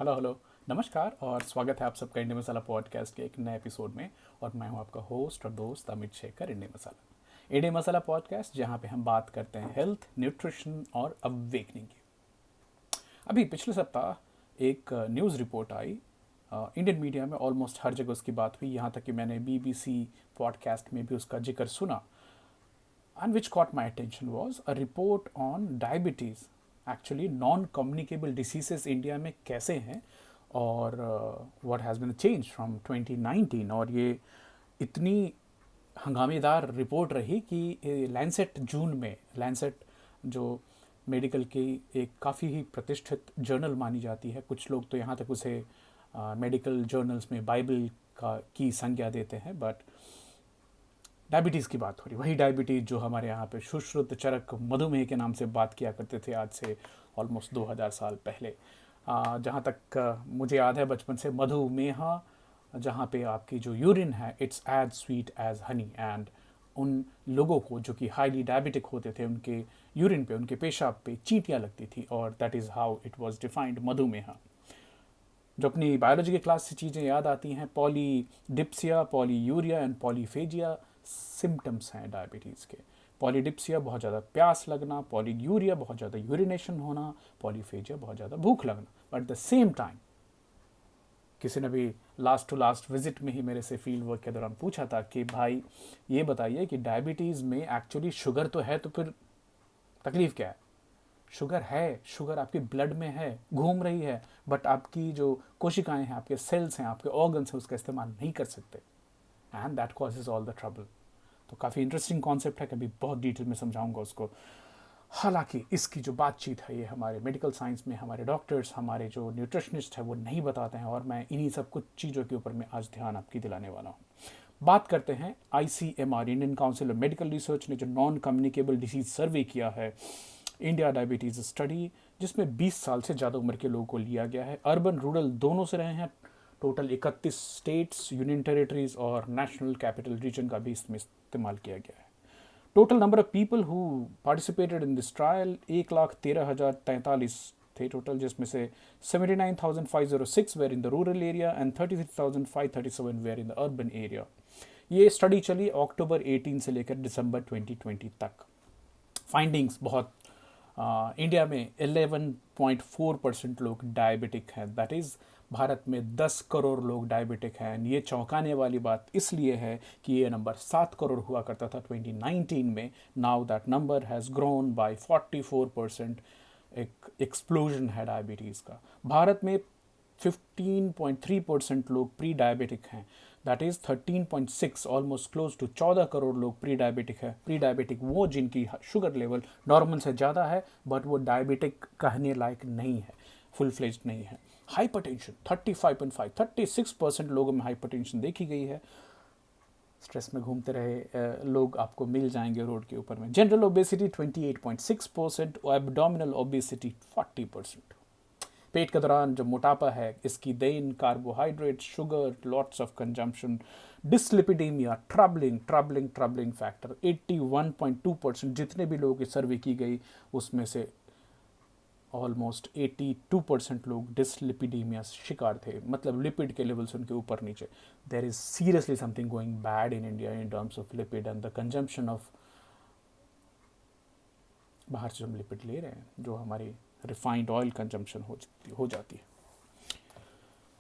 Hello hello. नमस्कार और स्वागत है आप सबका इंडिया मसाला पॉडकास्ट के एक नए एपिसोड में। और मैं हूं आपका होस्ट और दोस्त अमित शेखर। इंडिया मसाला पॉडकास्ट जहां पे हम बात करते हैं हेल्थ, न्यूट्रिशन और अवेकनिंग की। अभी पिछले सप्ताह एक न्यूज़ रिपोर्ट आई। इंडियन मीडिया में ऑलमोस्ट हर जगह उसकी बात हुई, यहाँ तक कि मैंने बीबीसी पॉडकास्ट में भी उसका जिक्र सुना। And which caught my attention was a report on diabetes. Actually non communicable diseases India में कैसे हैं और what has been change from 2019। और ये इतनी हंगामेदार रिपोर्ट रही कि लैंसेट जून में, लैंसेट जो मेडिकल की एक काफ़ी ही प्रतिष्ठित जर्नल मानी जाती है, कुछ लोग तो यहाँ तक उसे मेडिकल जर्नल्स में बाइबल का की संज्ञा देते हैं, बट डायबिटीज़ की बात हो रही, वही डायबिटीज़ जो हमारे यहाँ पे सुश्रुत चरक मधुमेह के नाम से बात किया करते थे आज से ऑलमोस्ट 2000 साल पहले। जहाँ तक मुझे याद है बचपन से, मधुमेह जहाँ पे आपकी जो यूरिन है it's as sweet as honey. And उन लोगों को जो कि हाईली डायबिटिक होते थे, उनके यूरिन पे, उनके पेशाब पे चींटियाँ लगती थी, और that is how it was defined मधुमेह। जो अपनी बायोलॉजी के क्लास से चीज़ें याद आती हैं, polydipsia, polyuria and polyphagia symptoms हैं डायबिटीज़ के। पॉलीडिप्सिया बहुत ज़्यादा प्यास लगना, पॉलीयूरिया बहुत ज़्यादा यूरिनेशन होना, पॉलीफेजिया बहुत ज़्यादा भूख लगना। बट द सेम टाइम किसी ने भी लास्ट टू लास्ट विजिट में ही मेरे से फील्ड वर्क के दौरान पूछा था कि भाई ये बताइए कि डायबिटीज़ में एक्चुअली शुगर तो है, तो फिर तकलीफ़ क्या है? शुगर है, शुगर आपके ब्लड में है, घूम रही है, बट आपकी जो कोशिकाएं हैं, आपके सेल्स हैं, आपके ऑर्गन्स हैं, उसका इस्तेमाल नहीं कर सकते, and that causes all the trouble. तो काफ़ी इंटरेस्टिंग कॉन्सेप्ट है, कभी बहुत डिटेल में समझाऊंगा उसको। हालांकि इसकी जो बातचीत है, ये हमारे मेडिकल साइंस में हमारे डॉक्टर्स, हमारे जो न्यूट्रिशनिस्ट है वो नहीं बताते हैं, और मैं इन्हीं सब कुछ चीज़ों के ऊपर मैं आज ध्यान आपकी दिलाने वाला हूँ। बात करते हैं ICMR, Indian council of medical research ने जो नॉन कम्युनिकेबल डिसीज सर्वे किया है, इंडिया डायबिटीज़ स्टडी, जिसमें 20 साल से ज़्यादा उम्र के लोगों को लिया गया है। अर्बन रूरल दोनों से रहे हैं। टोटल 31 स्टेट्स, यूनियन टेरिटरीज और नेशनल कैपिटल रीजन का भी इसमें इस्तेमाल किया गया है। Total number of people who participated in this trial 1,13,043 थे टोटल, जिसमें से 79,506 were in the rural area and 36,537 were in the urban area. ये स्टडी चली अक्टूबर 18 से लेकर दिसंबर 2020 तक। फाइंडिंग्स बहुत, इंडिया में 11.4% लोग डायबिटिक हैं। दैट इज़ भारत में 10 करोड़ लोग डायबिटिक हैं। ये चौंकाने वाली बात इसलिए है कि ये नंबर 7 करोड़ हुआ करता था 2019 में। Now that number has grown by 44%। एक एक्सप्लोजन है डायबिटीज़ का। भारत में 15.3% लोग प्री डायबिटिक हैं। That is 13.6, almost close to 14 crore लोग प्री डायबिटिक है। प्री डायबिटिक वो जिनकी शुगर लेवल नॉर्मल से ज़्यादा है, बट वो डायबिटिक कहने लायक नहीं है, फुल फ्लेज्ड नहीं है। हाइपरटेंशन 35.5, 36% लोगों में हाइपरटेंशन देखी गई है। स्ट्रेस में घूमते रहे लोग आपको मिल जाएंगे रोड के ऊपर में। जनरल ओबेसिटी 28.6% और एब्डोमिनल ओबेसिटी 40%। पेट के दौरान जो मोटापा है, इसकी देन carbohydrate, sugar, lots of consumption, dyslipidemia, troubling factor 81.2%। जितने भी लोगों की सर्वे की गई उसमें से ऑलमोस्ट 82% लोग डिसलिपिडीमिया शिकार थे, मतलब लिपिड के लेवल्स उनके ऊपर नीचे। There is seriously something going bad in India in terms of lipid and the consumption of, बाहर से हम लिपिड ले रहे हैं, जो हमारी रिफाइंड ऑयल कंजम्पशन हो जाती है।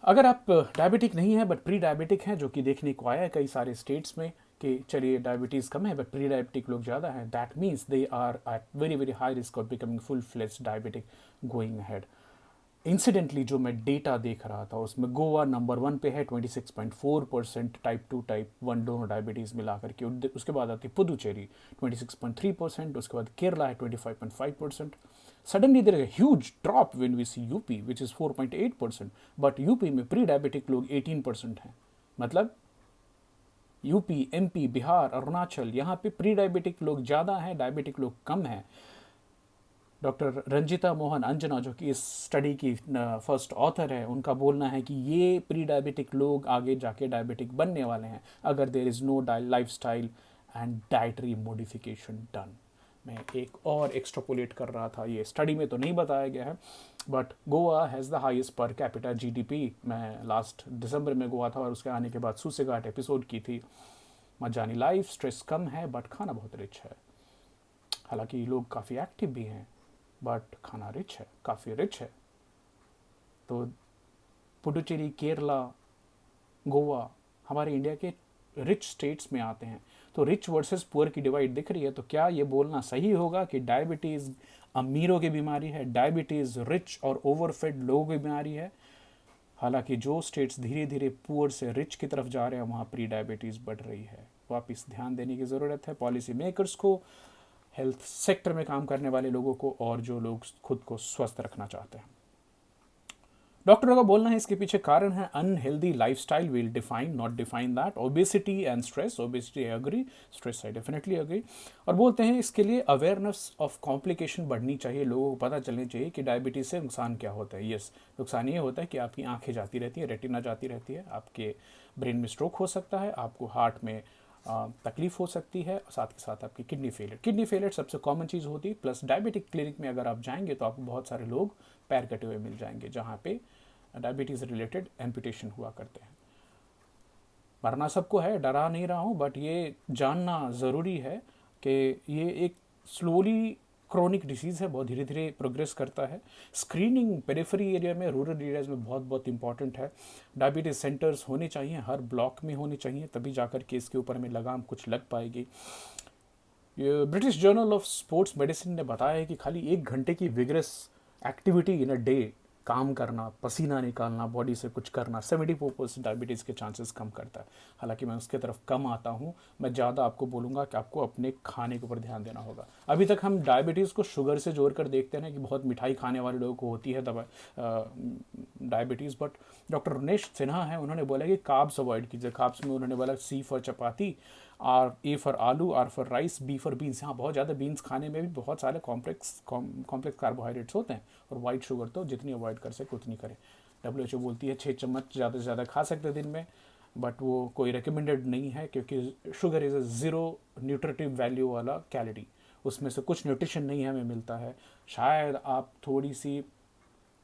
अगर आप डायबिटिक नहीं है बट प्री डायबिटिक हैं, जो कि देखने को आया है कई सारे स्टेट्स में कि चलिए डायबिटीज़ कम है बट प्री डायबिटिक लोग ज़्यादा हैं, that means they are at very very high risk of becoming full fledged diabetic going ahead. Incidentally जो मैं डेटा देख रहा था उसमें गोवा नंबर 1 पे है 26.4%, टाइप 2 टाइप 1 दोनों डायबिटीज़ मिला करके। उसके बाद आती है पुदुचेरी 26.3%, उसके बाद केरला है 25.5%। Suddenly there is a huge drop when we see UP which is 4.8%, but UP में प्री डायबिटिक लोग 18% हैं। मतलब यूपी, MP, बिहार, अरुणाचल, यहाँ पे प्री डायबिटिक लोग ज़्यादा हैं, डायबिटिक लोग कम हैं। डॉक्टर रंजिता मोहन अंजना, जो कि इस स्टडी की फर्स्ट ऑथर है, उनका बोलना है कि ये प्री डायबिटिक लोग आगे जाके डायबिटिक बनने वाले हैं अगर there is no life style and dietary modification done. मैं एक और एक्स्ट्रापोलेट कर रहा था, ये स्टडी में तो नहीं बताया गया है, but Goa has the highest per capita GDP. मैं लास्ट दिसंबर में गोवा था और उसके आने के बाद सूसेघाट एपिसोड की थी। मजानी लाइफ, स्ट्रेस कम है बट खाना बहुत रिच है। हालांकि लोग काफ़ी एक्टिव भी हैं बट खाना रिच है, काफ़ी रिच है। तो पुडुचेरी, केरला, गोवा हमारे इंडिया के रिच स्टेट्स में आते हैं। तो रिच वर्सेस पुअर की डिवाइड दिख रही है, तो क्या ये बोलना सही होगा कि डायबिटीज़ अमीरों की बीमारी है, डायबिटीज़ रिच और ओवरफिड लोगों की बीमारी है? हालांकि जो स्टेट्स धीरे धीरे पुअर से रिच की तरफ जा रहे हैं वहाँ प्री डायबिटीज़ बढ़ रही है। वापस ध्यान देने की ज़रूरत है पॉलिसी मेकर्स को, हेल्थ सेक्टर में काम करने वाले लोगों को, और जो लोग खुद को स्वस्थ रखना चाहते हैं। डॉक्टरों का बोलना है इसके पीछे कारण है unhealthy lifestyle will define not define that, obesity and stress. Obesity I agree, stress I definitely agree. और बोलते हैं इसके लिए अवेयरनेस ऑफ कॉम्प्लिकेशन बढ़नी चाहिए, लोगों को पता चलनी चाहिए कि डायबिटीज़ से नुकसान क्या होता है। यस, नुकसान ये होता है कि आपकी आंखें जाती रहती है, रेटिना जाती रहती है, आपके ब्रेन में स्ट्रोक हो सकता है, आपको हार्ट में तकलीफ हो सकती है, साथ के साथ आपकी किडनी फेलियर सबसे कॉमन चीज़ होती है। प्लस डायबिटिक क्लिनिक में अगर आप जाएंगे तो आपको बहुत सारे लोग पैर कटे हुए मिल जाएंगे जहाँ पे डायबिटीज़ रिलेटेड एम्पुटेशन हुआ करते हैं। मरना सबको है, डरा नहीं रहा हूँ, बट ये जानना ज़रूरी है कि ये एक स्लोली क्रोनिक डिसीज़ है, बहुत धीरे धीरे प्रोग्रेस करता है। स्क्रीनिंग पेरिफेरी एरिया में, रूरल एरियाज़ में बहुत बहुत इंपॉर्टेंट है। डायबिटीज़ सेंटर्स होने चाहिए, हर ब्लॉक में होने चाहिए, तभी जाकर के इसके ऊपर में लगाम कुछ लग पाएगी। British journal of sports medicine ने बताया है कि खाली 1 घंटे की vigorous activity in a day, काम करना, पसीना निकालना, बॉडी से कुछ करना, 74% डायबिटीज़ के चांसेस कम करता है। हालांकि मैं उसके तरफ कम आता हूँ, मैं ज़्यादा आपको बोलूँगा कि आपको अपने खाने के ऊपर ध्यान देना होगा। अभी तक हम डायबिटीज़ को शुगर से जोड़ कर देखते हैं ना कि बहुत मिठाई खाने वाले लोगों को होती है दवा diabetes, but doctor Ramesh Sinha है, उन्होंने बोला कि कार्ब्स अवॉइड कीजिए। कार्ब्स में उन्होंने बोला C for chapati, A for aloo, R for rice, B for beans. हाँ, बहुत ज़्यादा बीन्स खाने में भी बहुत सारे कॉम्प्लेक्स कार्बोहाइड्रेट्स होते हैं, और वाइट शुगर तो जितनी अवॉइड कर सके उतनी करें। WHO बोलती है 6 चम्मच ज़्यादा से ज़्यादा खा सकते दिन में, बट वो कोई रिकमेंडेड नहीं है, क्योंकि sugar is a zero nutritive value वाला कैलोरी, उसमें से कुछ न्यूट्रिशन नहीं हमें मिलता है। शायद आप थोड़ी सी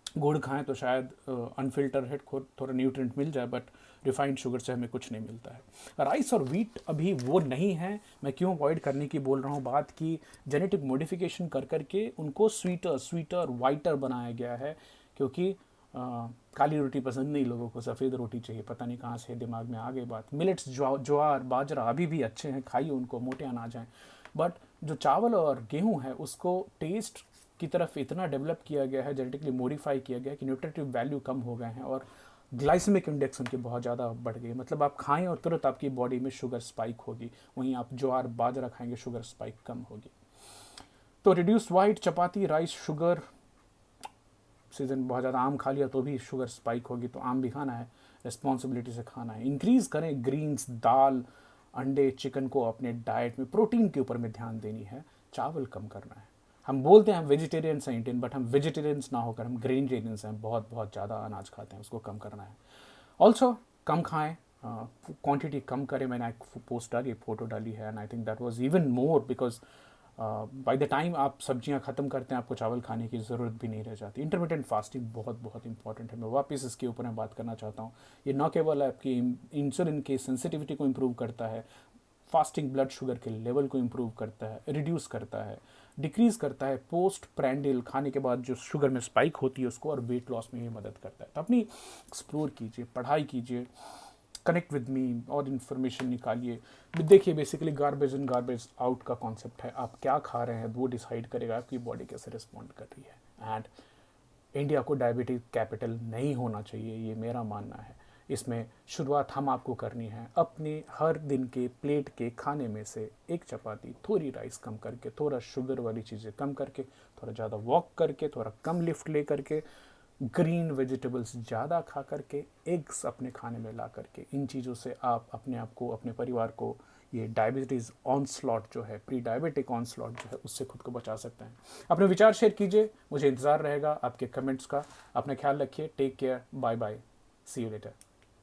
गुड़ खाएं तो शायद अनफिल्टर है थोड़ा न्यूट्रिएंट मिल जाए, बट रिफाइंड शुगर से हमें कुछ नहीं मिलता है। राइस और व्हीट अभी वो नहीं है। मैं क्यों अवॉइड करने की बोल रहा हूँ, बात की जेनेटिक मॉडिफिकेशन कर करके उनको स्वीटर वाइटर बनाया गया है, क्योंकि काली रोटी पसंद नहीं लोगों को, सफ़ेद रोटी चाहिए। पता नहीं कहाँ से दिमाग में आ गई बात। मिलेट्स, ज्वार, बाजरा अभी भी अच्छे हैं, खाइए उनको, मोटे अनाज हैं, बट जो चावल और गेहूँ है उसको टेस्ट की तरफ इतना डेवलप किया गया है, जेनेटिकली मॉडिफाई किया गया है कि न्यूट्रिटिव वैल्यू कम हो गए हैं और ग्लाइसेमिक इंडेक्स उनके बहुत ज़्यादा बढ़ गई। मतलब आप खाएं और तुरंत आपकी बॉडी में शुगर स्पाइक होगी, वहीं आप ज्वार बाजरा खाएंगे शुगर स्पाइक कम होगी। तो रिड्यूस वाइट, चपाती, राइस, शुगर, सीजन बहुत ज़्यादा आम खा लिया तो भी शुगर स्पाइक होगी, तो आम भी खाना है, रिस्पॉन्सिबिलिटी से खाना है। इंक्रीज़ करें ग्रीन्स, दाल, अंडे, चिकन को अपने डाइट में, प्रोटीन के ऊपर में ध्यान देनी है, चावल कम करना है। हम बोलते हैं हम वेजिटेरियंस हैं इंडियन, बट हम वेजिटेरियंस ना होकर हम ग्रेनिटेरियंस हैं, बहुत बहुत ज़्यादा अनाज खाते हैं, उसको कम करना है। ऑल्सो कम खाएं, क्वांटिटी कम करें। मैंने एक पोस्ट डाली, फोटो डाली है, and I think that was even more, because by the time आप सब्जियां ख़त्म करते हैं आपको चावल खाने की ज़रूरत भी नहीं रह जाती। इंटरमीडिएट फास्टिंग बहुत बहुत इंपॉर्टेंट है। मैं वापस इसके ऊपर मैं बात करना चाहता हूँ। ये न केवल आपकी इंसुलिन की सेंसिटिविटी को इम्प्रूव करता है, फास्टिंग ब्लड शुगर के लेवल को इम्प्रूव करता है, रिड्यूस करता है, डिक्रीज़ करता है पोस्ट प्रैंडिल, खाने के बाद जो शुगर में स्पाइक होती है उसको, और वेट लॉस में भी मदद करता है। तो अपनी एक्सप्लोर कीजिए, पढ़ाई कीजिए, कनेक्ट विद मी और इन्फॉर्मेशन निकालिए। देखिए basically garbage in garbage out का कॉन्सेप्ट है। आप क्या खा रहे हैं वो डिसाइड करेगा आपकी बॉडी कैसे रिस्पॉन्ड कर रही है। एंड इंडिया को डायबिटीज कैपिटल नहीं होना चाहिए, ये मेरा मानना है। इसमें शुरुआत हम आपको करनी है अपने हर दिन के प्लेट के खाने में से एक चपाती, थोड़ी राइस कम करके, थोड़ा शुगर वाली चीज़ें कम करके, थोड़ा ज़्यादा वॉक करके, थोड़ा कम लिफ्ट ले करके, ग्रीन वेजिटेबल्स ज़्यादा खा करके, एग्स अपने खाने में ला करके, इन चीज़ों से आप अपने आप को, अपने परिवार को ये डायबिटीज़ ऑनस्लॉट जो है, प्री डायबिटिक ऑनस्लॉट जो है, उससे खुद को बचा सकते हैं। अपने विचार शेयर कीजिए, मुझे इंतज़ार रहेगा आपके कमेंट्स का। अपना ख्याल रखिए, take care, bye bye, see you letter.